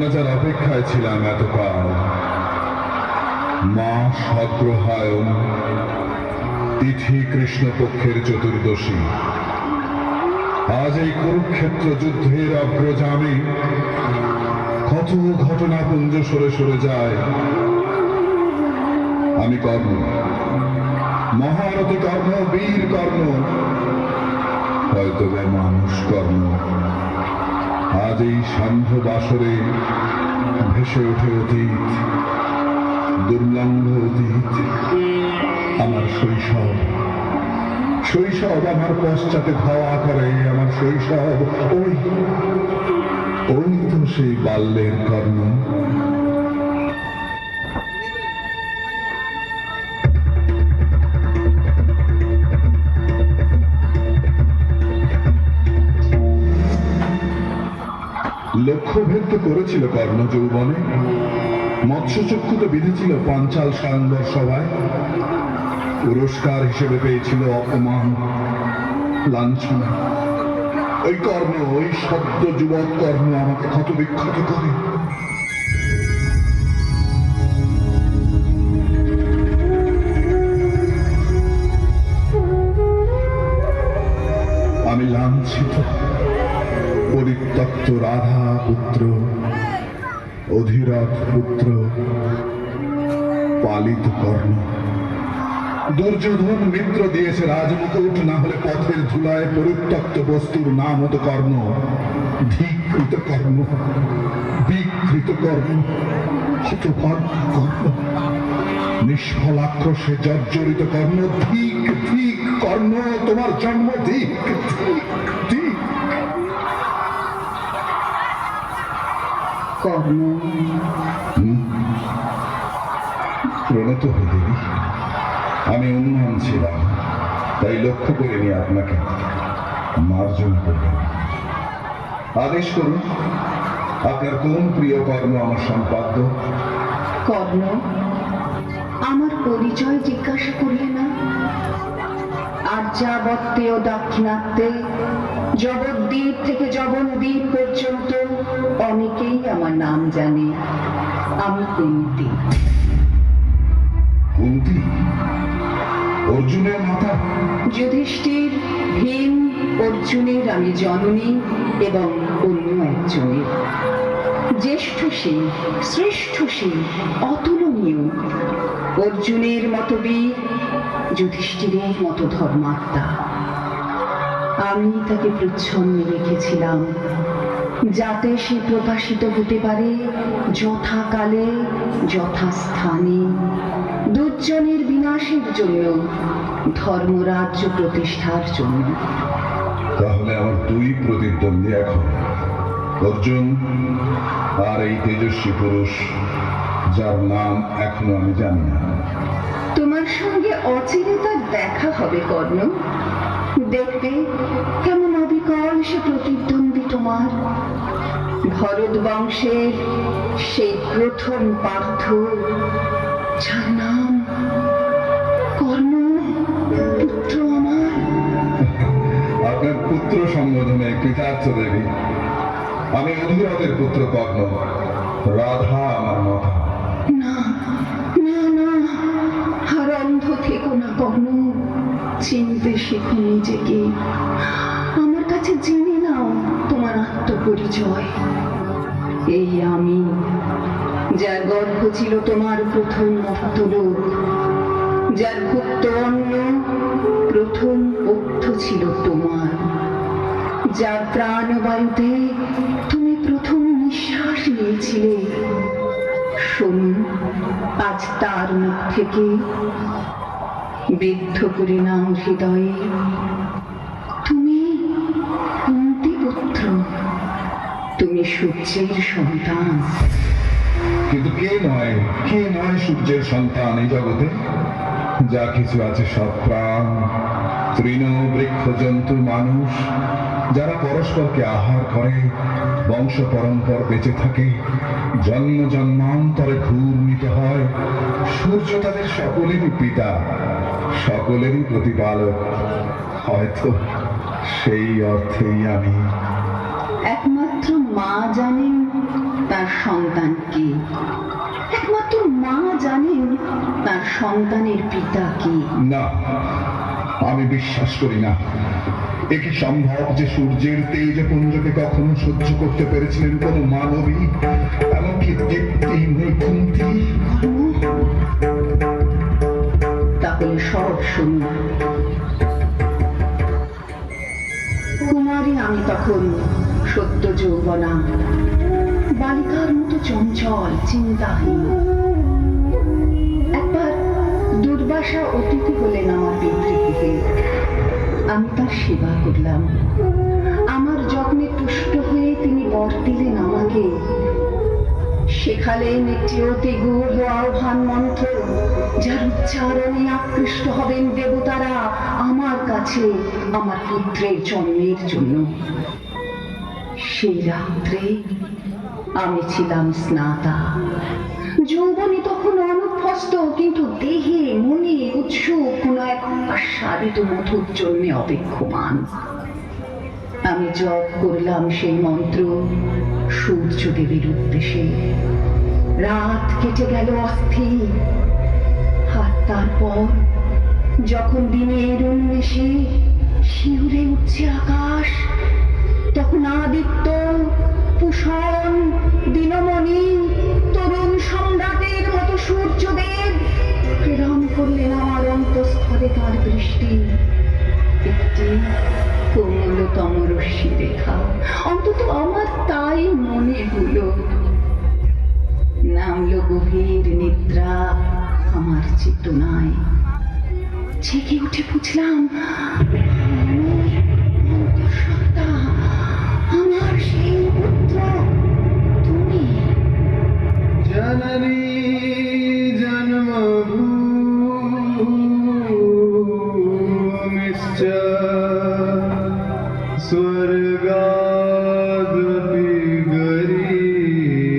জন্মজার অপেক্ষায় ছিলাম এতকাল। মাস অগ্রহায়ণ, তিথি কৃষ্ণপক্ষের চতুর্দশী। আজ এই কুরুক্ষেত্র যুদ্ধের অগ্রজামে কত ঘটনা পুঞ্জ সরে সরে যায়। আমি কর্ণ, মহারথী কর্ণ, বীর কর্ণ, হয়তো বা মানুষ কর্ণ। আজ এই সান্ধ্য বাসরে ভেসে ওঠে অতীত, দুর্লঙ্ঘ অতীত। আমার শৈশব, শৈশব আমার পশ্চাতে ধাওয়া করে। আমার শৈশব ওই ওই তো সেই বাল্যের কর্ণ। লক্ষ্যভেদ তো করেছিল কর্ণ যৌবনে, মৎস্যচক্ষু তো বিঁধেছিল পাঞ্চাল স্বয়ম্বর সভায়। পুরস্কার হিসেবে পেয়েছিল অপমান, লাঞ্ছনা। ওই কর্ণ, ওই সদ্য যুবক কর্ণ আমাকে ক্ষত বিক্ষত করে। আমি লাঞ্ছিত, পরিত্যক্ত রাধা পুত্র, অধিরথ পুত্র, পালিত কর্ণ। দুর্যোধন মিত্র দিয়েছে রাজমুকুট, না হলে পথের ধুলায় পরিত্যক্ত বস্তুর নাম হতো কর্ণ। ধিকৃত কর্ণ, বিকৃত কর্ণ, হতভাগ্য কর্ণ, নিষ্ফল আক্রোশে জর্জরিত কর্ণ। ধিক ধিক কর্ণ, তোমার জন্ম ধিক ধিক ধিক। কর্ণ, প্রণত হয়ে দেবী, আমি উন্মান ছিলাম, তাই লক্ষ্য করিনি আপনাকে। মার্জনা করবেন, আদেশ করুন। আপনার কোন প্রিয় কর্ম আমার সম্পাদ্য? কর্ণ, আমার পরিচয় জিজ্ঞাসা করলে না? আর্যাবর্তে ও দাক্ষিণাত্যে, জগদ্বীপ থেকে জবনদ্বীপ পর্যন্ত অনেকেই আমার নাম জানে। আমি কুন্তী। কুন্তী অর্জুনের মাতা? যুধিষ্ঠির, ভীম, অর্জুনের আমি জননী এবং অন্য একজনের। জ্যেষ্ঠ সে, শ্রেষ্ঠ সে, অতুলনীয়। অর্জুনের মতো বীর, যুধিষ্ঠিরের মতো ধর্মাত্মা। আমি তাকে প্রচ্ছন্ন রেখেছিলাম, যাতে সে প্রকাশিত হতে পারে যথাকালে যথাস্থানে, দুর্জনের বিনাশের জন্য, ধর্মরাজ্য প্রতিষ্ঠার জন্য। তাহলে আমার দুই প্রতিদ্বন্দ্বী এখন, অর্জুন আর এই তেজস্বী পুরুষ যার নাম এখনো আমি জানি না। তোমার সঙ্গে অচিরে তার দেখা হবে কর্ণ। দেখবে কেমন অবিকল সে প্রতিদ্বন্দ্বী তোমার। ভরত বংশের সেই প্রথম পার্থ, যার নাম কর্ণ, পুত্র আমার। আপনার পুত্র সম্বোধনে কৃতার্থ দেবী। আমি অধিরথের পুত্র কর্ণ, রাধা আমার মাতা। না না না, আর অন্ধ থেকো না কর্ণ। চিনতে শেখো নিজেকে। আমার কাছে জেনে নাও তোমার আত্মপরিচয়। এই আমি, যার গর্ভ ছিল তোমার প্রথম মর্তলোক, যার ভুক্ত অন্ন প্রথম পথ্য ছিল তোমার, যার প্রাণবায়ুতে তুমি প্রথম নিঃশ্বাস নিয়েছিলে। শোনো, আজ তার মুখ থেকে বিদ্ধ করে নাও হৃদয়ে, তুমি কুন্তী পুত্র, তুমি সূর্যের সন্তান। কিন্তু কে নয় সূর্যের সন্তান এই জগতে? যা কিছু আছে সব প্রাণ, তৃণ, বৃক্ষ, জন্তু, মানুষ, যারা পরস্পরকে আহার করে, বংশ পরম্পর বেঁচে থাকে, জন্ম জন্মান্তরে ঘূর্ণিত হয়। সূর্য তাদের সকলেরই পিতা, সকলেরই প্রতিপালক। হয়তো সেই অর্থেই আমি। একমাত্র মা জানেন তার সন্তান কে। একমাত্র মা জানেন তার সন্তানের পিতা কি। না, আমি বিশ্বাস করি না। এ কি সম্ভব যে সূর্যের তেজপুঞ্জকে কখনো সহ্য করতে পেরেছিলেন কোন মানবী, এমনকি দীপ্তিময়ী কুন্তী? তাহলে সব শুনুন। কুমারী আমি তখন, সত্য যৌবনা, বালিকার মতো চঞ্চল চিন্তাহীন। একবার দুর্বাসা অতিথি হলেন আমার পিতৃগৃহে। আমি তার সেবা করলাম। আমার যত্নে তুষ্ট হয়ে তিনি বর দিলেন আমাকে। শেখালেন একটি অতি গূঢ় আহ্বান মন্ত্র, যার উচ্চারণে আকৃষ্ট হবেন দেবতারা আমার কাছে আমার পুত্রের জন্মের জন্য। সেই রাত্রে আমি ছিলাম স্নাতা। যৌবনে তখন অনুভস্ত, কিন্তু দেহে মনে উৎসুক কোন এক আস্বাদিত মধুর জন্যে অপেক্ষমান। আমি জপ করলাম সেই মন্ত্র সূর্যদেবের উদ্দেশ্যে। রাত কেটে গেল অস্থির। আর তারপর যখন দিনের উন্মেষে শিউরে উঠছে আকাশ, তখন আদিত্য, পুষণ, দিনমণি, তরুণ সম্রাটের মতো সূর্যদেব প্রেরণ করলেন আমার অন্তঃস্থলে তার দৃষ্টি। একটি কোমলতম রশ্মি রেখা, অন্তত আমার তাই মনে হলো। নামলো গভীর নিদ্রা আমার চেতনায়। জেগে উঠে বুঝলাম অন্তঃসত্ত্বা, আমার সেই পুত্র তুমি। জননী জন্মভূমিশ্চ স্বর্গাদপি গরীয়সী।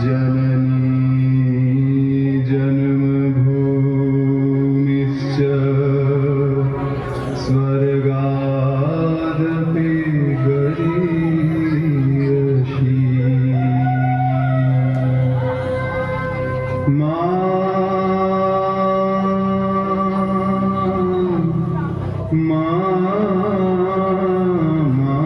জননী জন্মভূমিশ্চ স্বর্গাদপি গরীয়সী। মা মা মা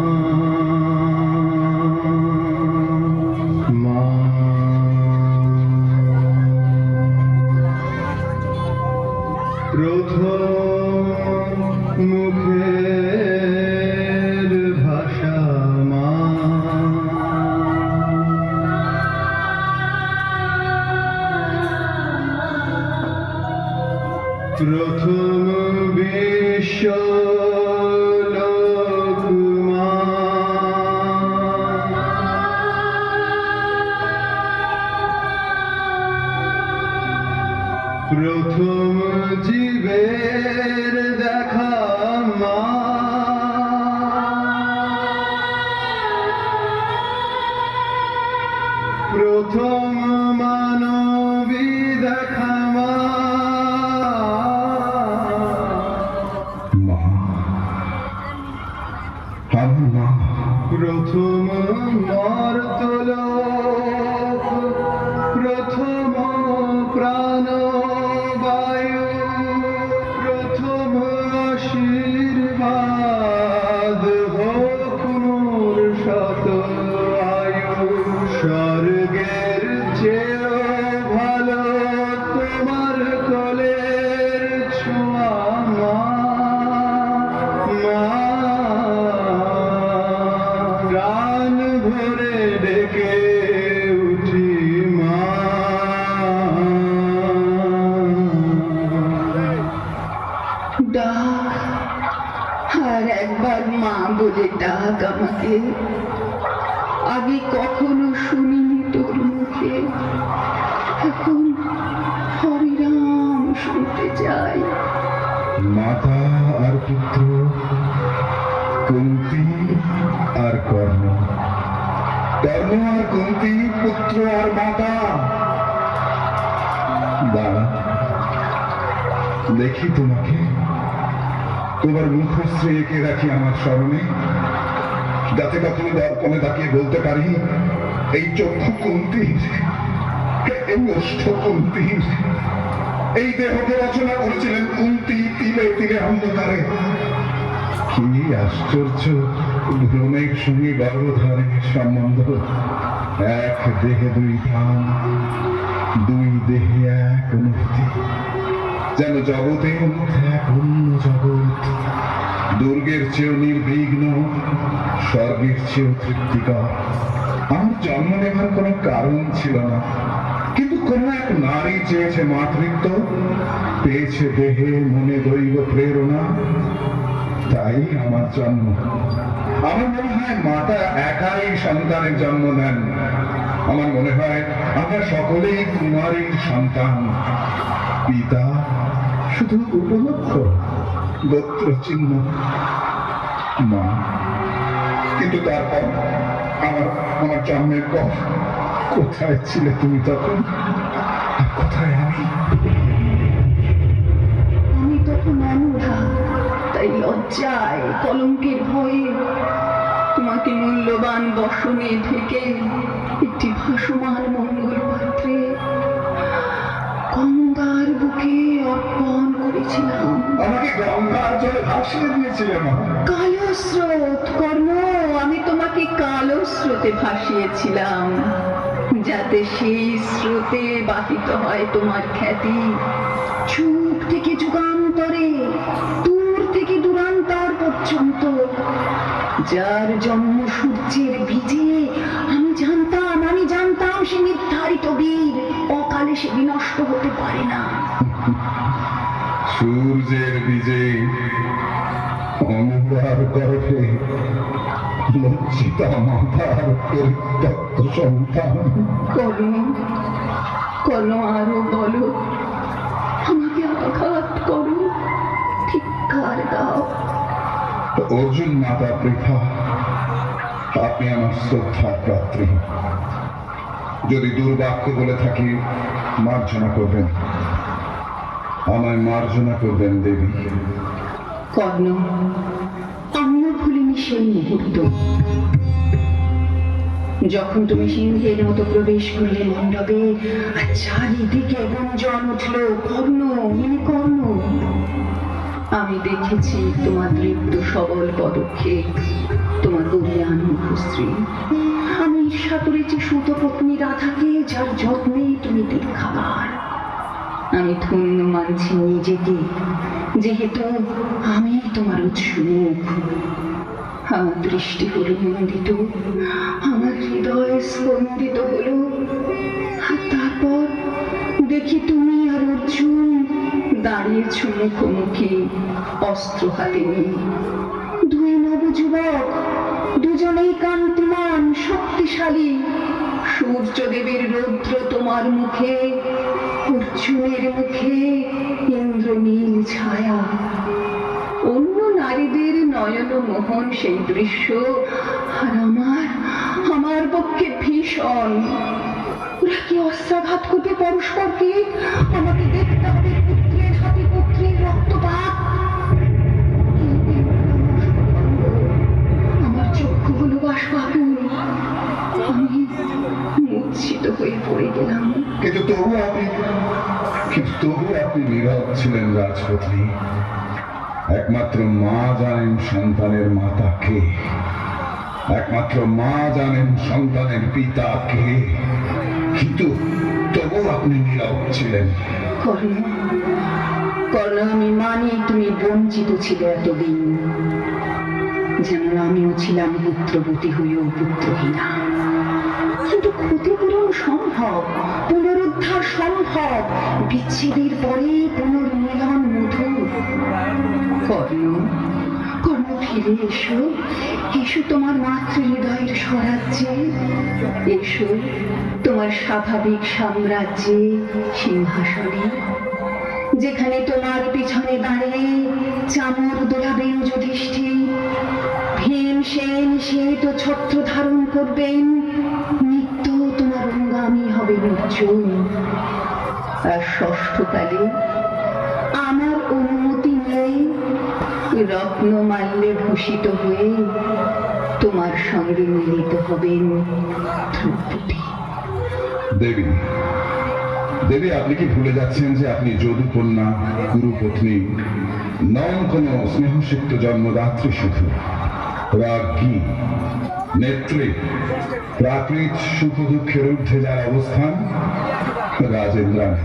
প্রথম মুখের ভাষা মা। প্রথম বিশ্বলোক মা। প্রথম জীবের দেখা মা। প্রথম মানবী দেখা মা। মা, আমার মা। প্রথম মর্তলোক, প্রথম প্রাণবায়ু, প্রথম আশীর্বাদ হোক মোর শত আয়ু। স্বর্গের চেয়েও ভালো তোমার কোলের ছোঁয়া মা। মা, প্রাণ ভরে ডেকে উঠি মা। ডাক, আর একবার মা বলে ডাক আমাকে। আগে কখনো শুনিনি তোর মুখে, এখন হরিরাম শুনতে চাই। মাতা আর পুত্র, কুন্তী আর কর্ণ, কর্ণ আর কুন্তী, পুত্র আর মাতা। দাঁড়া, দেখি তোমাকে, তোমার মুখশ্রী এঁকে রাখি আমার স্মরণে। যাতে কখনো দর্পণে তাকিয়ে বলতে পারি, এই চক্ষু কুন্তির, এই ওষ্ঠ কুন্তির, এই দেহকে রচনা করেছিলেন কুন্তি তিলে তিলে অন্ধকারে। কি আশ্চর্য ভ্রমের সঙ্গে গর্ভধারণের সম্বন্ধ। এক দেহে দুই প্রাণ, দুই দেহে এক অনুভূতি, যেন জগতের মধ্যে এক অন্য জগৎ। দুর্গের চেয়েও নির্বিঘ্ন, স্বর্গের চেয়েও তৃপ্তিকর। আমার জন্ম নেবার কোনো কারণ ছিল না, কিন্তু কোন এক নারী চেয়েছে মাতৃত্ব, পেয়েছে দেহে মনে দৈব প্রেরণা, তাই আমার জন্ম। আমার মনে হয় মাতা একাই সন্তানের জন্ম নেন। আমার মনে হয় আমরা সকলেই কুমারীর সন্তান, পিতা শুধু উপলক্ষ, গোত্র চিহ্ন মা। কিন্তু তারপর আমার জন্মের পর কোথায় ছিলে তুমি তখন, আর কোথায় আমি? আমি তখন অন্ধা, তাই লজ্জায় কলঙ্কের ভয়ে তোমাকে মূল্যবান বসনে ঢেকে একটি ভাসমান মঙ্গল পাত্রে গঙ্গার বুকে অর্পণ করেছিলাম। আমাকে গঙ্গার জলে ভাসিয়ে দিয়েছিলে মা। কালো স্রোত কর্ম, আমি তোমাকে কালো স্রোতে ভাসিয়েছিলাম, যাতে সেই স্রোতে বাহিত হয় তোমার খ্যাতি। যুগ থেকে যুগান্তরে, দূর থেকে দূরান্তর পর্যন্ত। যার জন্ম সূর্যের বীজে, আমি জানতাম সে নির্ধারিত বীর, অকালে সে বিনষ্ট হতে পারে না। সূর্যের বীজে অনুরার গর্ভে লজ্জিতা মাতার পরিত্যক্ত সন্তান। করো আরো বলো, আমাকে আঘাত করো, ধিক্কার দাও। অর্জুন মাতা পৃথা, আপনি আমার শ্রদ্ধার পাত্রী। যদি দুর্বাক্য বলে থাকি, মার্জনা করবেন, আমায় মার্জনা করবেন দেবী। কর্ণ, আমিও ভুলিনি সেই মুহূর্ত, যখন তুমি সিংহের মতো প্রবেশ করলে মণ্ডপে, আর চারিদিকে গুঞ্জন উঠল, কর্ণ কর্ণ। আমি দেখেছি তোমার দৃপ্ত সবল পদক্ষেপ, তোমার গরিয়ান মুখশ্রী। আমি ঈর্ষা করেছি সুতপত্নী রাধাকে, যার যত্নে তুমি দীর্ঘাকার। আমি ধন্য মানছি নিজেকে, যেহেতু আমি তোমার উৎসুক। আমার দৃষ্টি হলো মন্ডিত, আমার হৃদয় স্পন্দিত হলো, আর তারপর দেখি তুমি আর অর্জুন দাঁড়িয়েছ মুখোমুখি, অস্ত্র হাতে নিয়ে। দুই নবযুবক, দুজনেই কান্তিমান, শক্তিশালী। সূর্যদেবের রৌদ্র তোমার মুখে, অর্জুনের মুখে ইন্দ্রনীল ছায়া। অন্য নারীদের নয়ন মোহন সেই দৃশ্য, আর আমার পক্ষে ভীষণ। ওরা কি অস্ত্রাঘাত করবে পরস্পরকে? আমাকে দেখতে হবে পুত্রের হাতে পুত্রের রক্তপাত। আমার চক্ষু হলো বাষ্পাকুল, আমি মূর্ছিত হয়ে পড়ে গেলাম। কিন্তু তবু আপনি নীরব ছিলেন রাজপত্নী। একমাত্র মা জানেন সন্তানের মাতা কে, একমাত্র মা জানেন সন্তানের পিতা কে, কিন্তু তবু আপনি নীরব ছিলেন। কর্ণ, আমি মানি তুমি বঞ্চিত ছিলে এতদিন, যেন আমিও ছিলাম পুত্রবতী হয়েও পুত্রহীনা। কিন্তু ক্ষতিপূরণ সম্ভব, পুনরুদ্ধার সম্ভব, বিচ্ছেদের পরে পুনর্মিলন মধুর। কর্ণ ফিরে এসো, এসো তোমার মাতৃ হৃদয়ের স্বরাজ্যে, এসো তোমার স্বাভাবিক সাম্রাজ্যে, সিংহাসনে, যেখানে তোমার পিছনে দাঁড়িয়ে চামর দোলাবেন যুধিষ্ঠির, ভীমসেন শ্বেত ছত্র ধারণ করবেন, নিত্য তোমার অনুগামী হবে অর্জুন। আর ষষ্ঠকালে আমার অনুমতি নেই, রত্নমাল্যে ভূষিত হয়ে তোমার সঙ্গে মিলিত হবেন ধ্রুপদী। দেবী, দেবী, আপনি কি ভুলে যাচ্ছেন যে আপনি যদুকন্যা, কুরুপত্নী নন, কোন স্নেহসিক্ত জন্মদাত্রী, শুধু রাজ্ঞী, নেত্রী, প্রাকৃত সুখ দুঃখের ঊর্ধ্বে যার অবস্থান, রাজেন্দ্রাণী,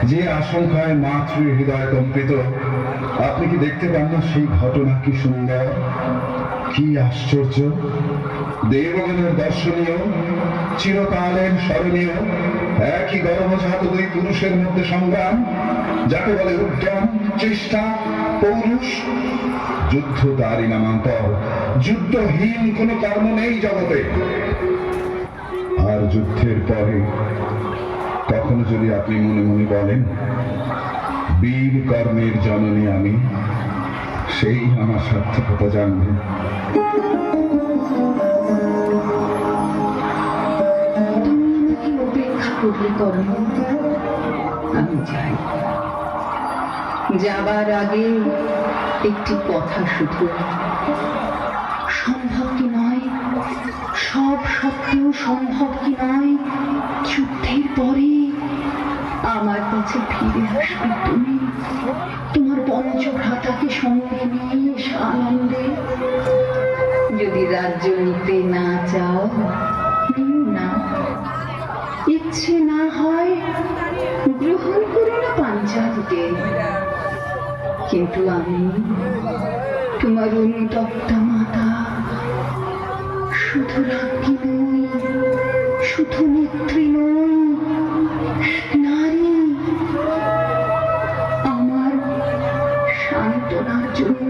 যে আশঙ্কায় মাতৃ হৃদয় কম্পিত। আপনি কি দেখতে পান না সেই ঘটনা কি সুন্দর, কি আশ্চর্য, দেবগণের দর্শনীয়, চিরকালের স্মরণীয়, একই গর্ভজাত দুই পুরুষের মধ্যে সংগ্রাম, যাকে বলে উদ্যম, চেষ্টা, পৌরুষ। যুদ্ধ তারই নামান্তর, যুদ্ধহীন কোনো কর্ম নেই জগতে। আর যুদ্ধের পরে কখনো যদি আপনি মনে মনে বলেন, বীর কর্মের জননী আমি, সেই আমার সার্থকতা জানবেন। তুমি আমাকে উপেক্ষা করলে কর্ম, আমি যাই। যাবার আগে একটি কথা শুধু, সম্ভব কি নয়, সব সত্ত্বেও সম্ভব কি নয়, যুদ্ধের পরে আমার কাছে ফিরে আসবে তুমি, তোমার পঞ্চভ্রাতাকে সঙ্গে নিয়ে আনন্দে। যদি রাজ্য নিতে না চাও, নিও না। ইচ্ছে না হয় গ্রহণ করো না পাঞ্চালকে। কিন্তু আমি তোমার অনুতপ্তা মাতা, শুধু রাজ্ঞী নই, শুধু নেত্রী নই, এক নারী। আমার সান্ত্বনার জন্য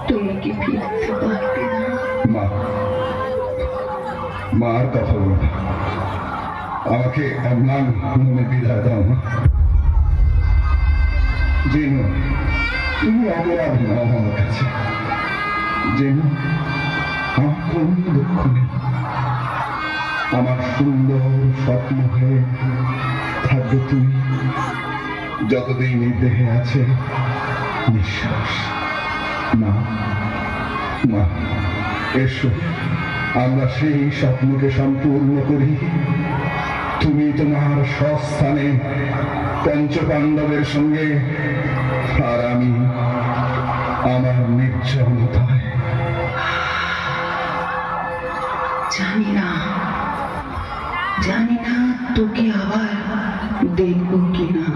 তুমি কি ফিরতে পারবে না? মা, মার কথা বলো না। আমাকে অম্লান মনে বিদায় দাও মা। যেন তুমি অপরাধী নাও আমার কাছে, যেন আমার কোন দুঃখ নেই। আমার সুন্দর স্বপ্ন হয়ে থাকবে তুমি, যতদিন এই দেহে আছে নিঃশ্বাস। মা, মা, এসো, আমরা সেই স্বপ্নকে সম্পূর্ণ করি। তুমি তোমার স্বস্থানে পঞ্চপাণ্ডবের সঙ্গে, আর আমি আমার নির্জনতায়। জানি না, জানি না তোকে আবার দেখব কিনা,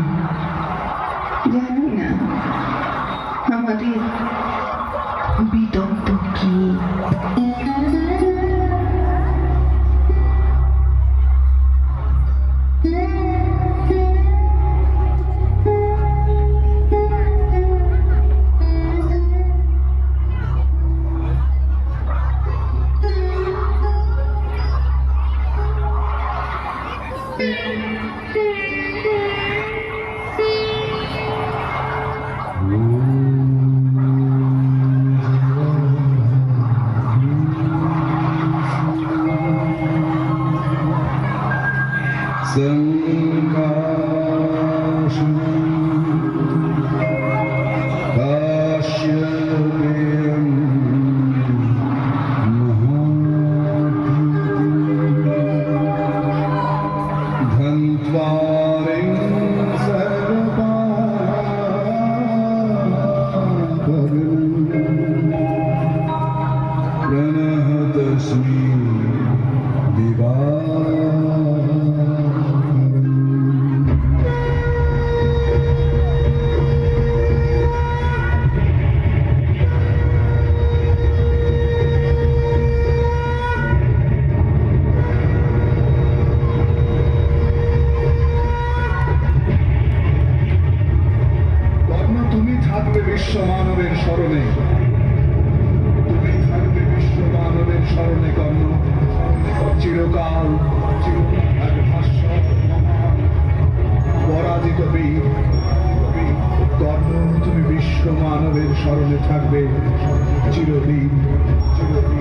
জানি না আমাদের বিতর্ক কি। বিশ্ব মানবের স্মরণে, তুমি থাকবে বিশ্ব মানবের স্মরণে কর্ণ, চিরকাল এক ভাস্বর মহান পরাজিত বীর কর্ণ। তুমি বিশ্ব মানবের স্মরণে থাকবে চিরদিন, চিরদিন।